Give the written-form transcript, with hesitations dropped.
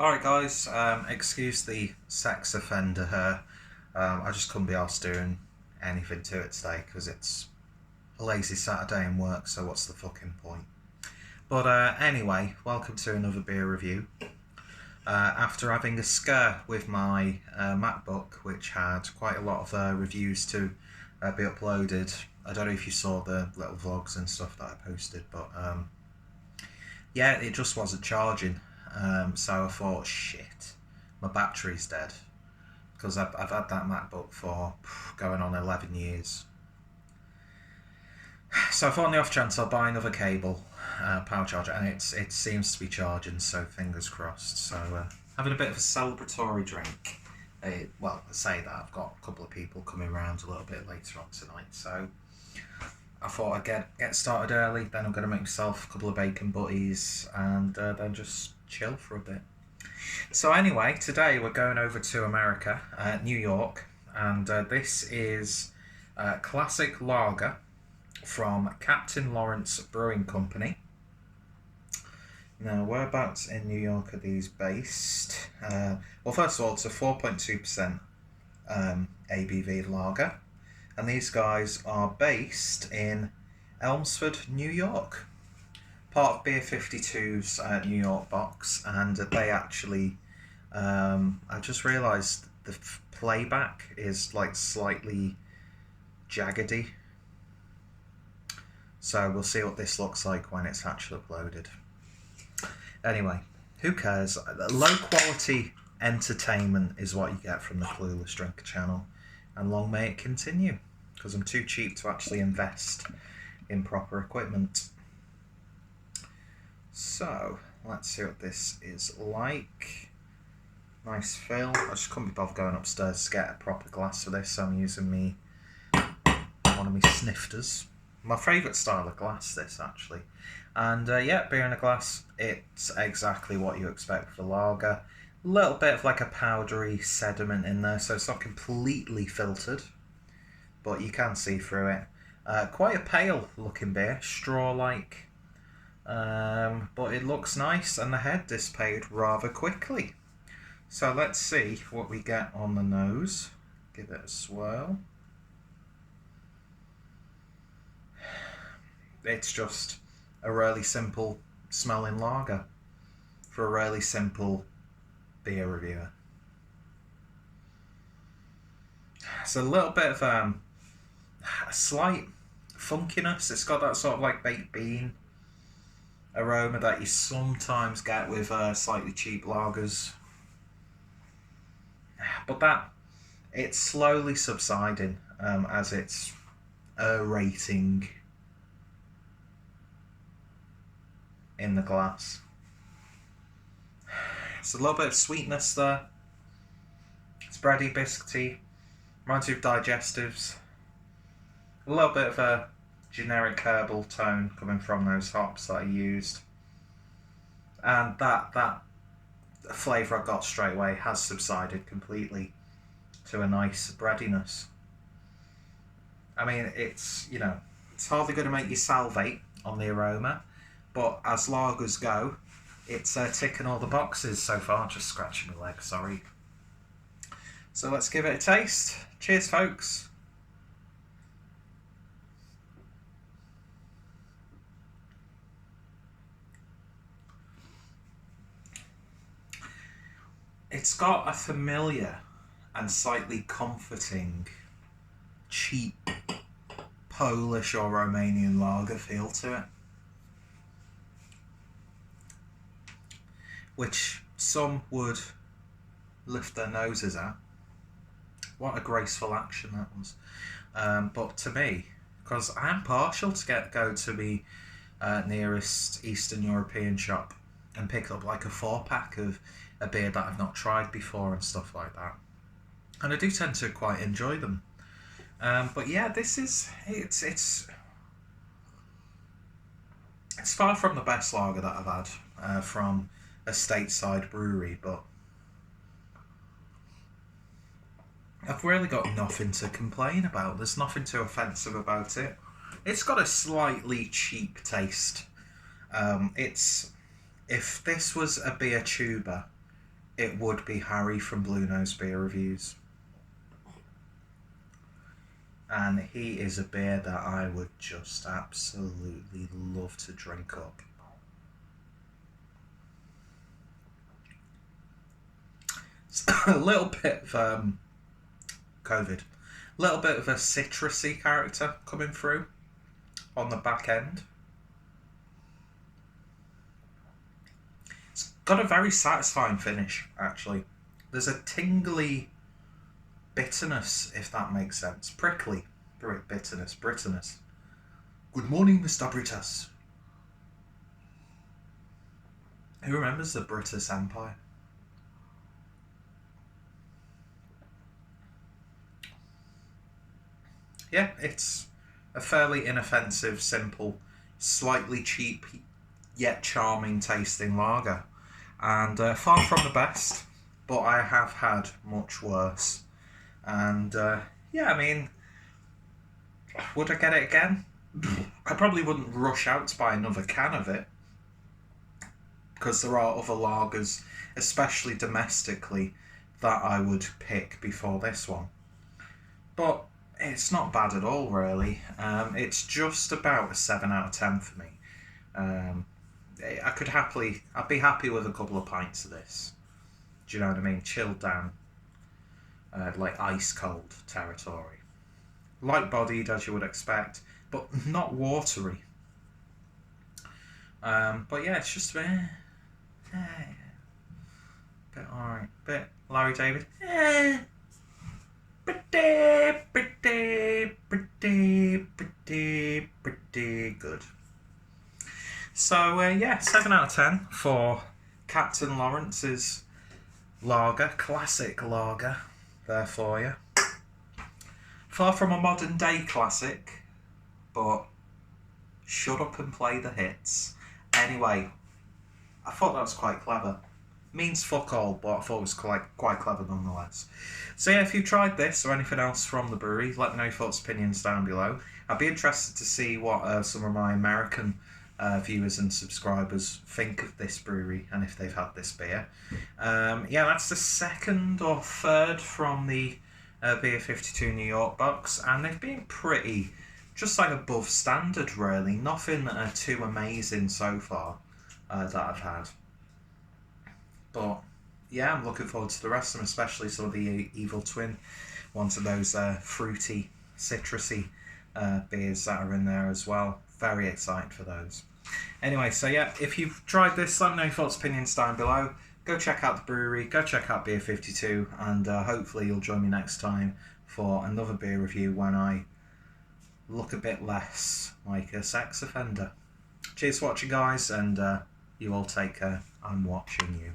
Alright guys, excuse the sex offender here. I just couldn't be arsed doing anything to it today because it's a lazy Saturday in work, so what's the fucking point? But anyway, welcome to another beer review. After having a scare with my MacBook, which had quite a lot of reviews to be uploaded. I don't know if you saw the little vlogs and stuff that I posted, but yeah, it just wasn't charging. So I thought, shit, my battery's dead. Because I've had that MacBook for going on 11 years. So I thought on the off chance I'll buy another cable, power charger, and it seems to be charging, so fingers crossed. So having a bit of a celebratory drink. Well, I say that, I've got a couple of people coming around a little bit later on tonight, so I thought I'd get started early, then I'm going to make myself a couple of bacon butties, and then just chill for a bit. So anyway, today we're going over to America, New York, and this is classic lager from Captain Lawrence Brewing Company. Now, whereabouts in New York are these based? Well, first of all, it's a 4.2% ABV lager, and these guys are based in Elmsford, New York. Part of Beer 52's New York box, and they actually, I just realised the playback is like slightly jaggedy. So we'll see what this looks like when it's actually uploaded. Anyway, who cares? Low quality entertainment is what you get from the Clueless Drinker channel, and long may it continue, because I'm too cheap to actually invest in proper equipment. So, let's see what this is like. Nice fill. I just couldn't be bothered going upstairs to get a proper glass for this, so I'm using one of my snifters. My favourite style of glass, this actually. And yeah, beer in a glass, it's exactly what you expect for lager. A little bit of like a powdery sediment in there, so it's not completely filtered, but you can see through it. Quite a pale looking beer, straw-like. But it looks nice, and the head dissipated rather quickly. So let's see what we get on the nose. Give it a swirl. It's just a really simple smelling lager for a really simple beer reviewer. It's a little bit of a slight funkiness. It's got that sort of like baked bean aroma that you sometimes get with slightly cheap lagers, but that it's slowly subsiding as it's aerating in the glass. It's a little bit of sweetness there. It's bready, biscuity, reminds you of digestives. A little bit of a generic herbal tone coming from those hops that I used, and that flavour I got straight away has subsided completely to a nice breadiness. I mean, it's hardly going to make you salivate on the aroma, but as lagers go, it's ticking all the boxes so far. Just scratching my leg, sorry. So let's give it a taste. Cheers, folks. It's got a familiar and slightly comforting, cheap Polish or Romanian lager feel to it, which some would lift their noses at. What a graceful action that was. But to me, because I'm partial to go to the nearest Eastern European shop and pick up like a 4-pack of a beer that I've not tried before and stuff like that, and I do tend to quite enjoy them. But yeah, it's far from the best lager that I've had from a stateside brewery, but I've really got nothing to complain about. There's nothing too offensive about it. It's got a slightly cheap taste. If this was a beer tuber it would be Harry from Blue Nose Beer Reviews. And he is a beer that I would just absolutely love to drink up. It's a little bit of COVID. A little bit of a citrusy character coming through on the back end. It's got a very satisfying finish, actually. There's a tingly bitterness, if that makes sense. Prickly bitterness. Good morning, Mr. Brutus. Who remembers the British Empire? Yeah, it's a fairly inoffensive, simple, slightly cheap, yet charming tasting lager. And far from the best, but I have had much worse. And yeah, I mean, would I get it again? I probably wouldn't rush out to buy another can of it, because there are other lagers, especially domestically, that I would pick before this one. But it's not bad at all, really. It's just about a 7 out of 10 for me. I'd be happy with a couple of pints of this. Do you know what I mean? Chilled down, like ice cold territory. Light bodied, as you would expect, but not watery. But yeah, it's just a bit alright. Bit Larry David. Pretty good. So yeah, 7 out of 10 for Captain Lawrence's lager, classic lager, there for you. Far from a modern day classic, but shut up and play the hits. Anyway, I thought that was quite clever. Means fuck all, but I thought it was quite clever nonetheless. So yeah, if you've tried this or anything else from the brewery, let me know your thoughts, opinions down below. I'd be interested to see what some of my American viewers and subscribers think of this brewery and if they've had this beer. Yeah, that's the second or third from the Beer 52 New York box, and they've been pretty, just like above standard really. Nothing too amazing so far that I've had. But yeah, I'm looking forward to the rest of them, especially some of the Evil Twin, ones of those fruity, citrusy beers that are in there as well. Very excited for those. Anyway, so yeah, if you've tried this, let me know your thoughts, opinions down below. Go check out the brewery, go check out Beer 52, and hopefully you'll join me next time for another beer review when I look a bit less like a sex offender. Cheers for watching, guys, and you all take care. I'm watching you.